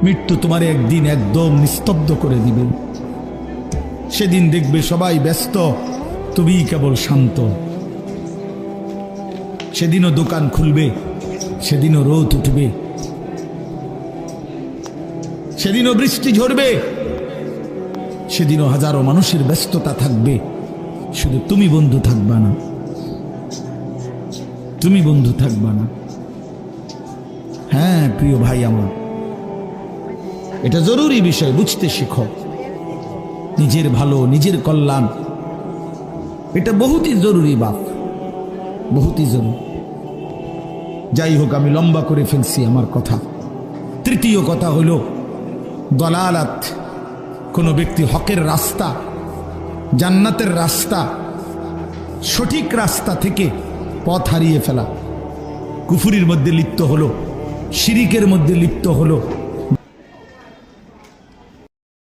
মৃত্যু তোমার একদিন একদম নিস্তব্ধ করে দিবে। সেদিন দেখবে সবাই ব্যস্ত, তুমি কেবল শান্ত। সেদিনও দোকান খুলবে, সেদিনও রোদ উঠবে, সেদিনও বৃষ্টি ঝরবে, সেদিনও হাজারো মানুষের ব্যস্ততা থাকবে, শুধু তুমি বন্ধু থাকবা না, তুমি বন্ধু থাকবা না। হ্যাঁ প্রিয় ভাই আমার, এটা জরুরি বিষয়, বুঝতে শিখো। নিজের ভালো, নিজের কল্যাণ, এটা বহুতই জরুরি বাপ, বহুতই জরুরি। যাই হোক, আমি লম্বা করে ফেলছি আমার কথা। তৃতীয় কথা হলো দলালাত, কোনো ব্যক্তি হকের রাস্তা, জান্নাতের রাস্তা, সঠিক রাস্তা থেকে পথ হারিয়ে ফেলা, কুফরির মধ্যে লিপ্ত হলো, শিরিকের মধ্যে লিপ্ত হলো,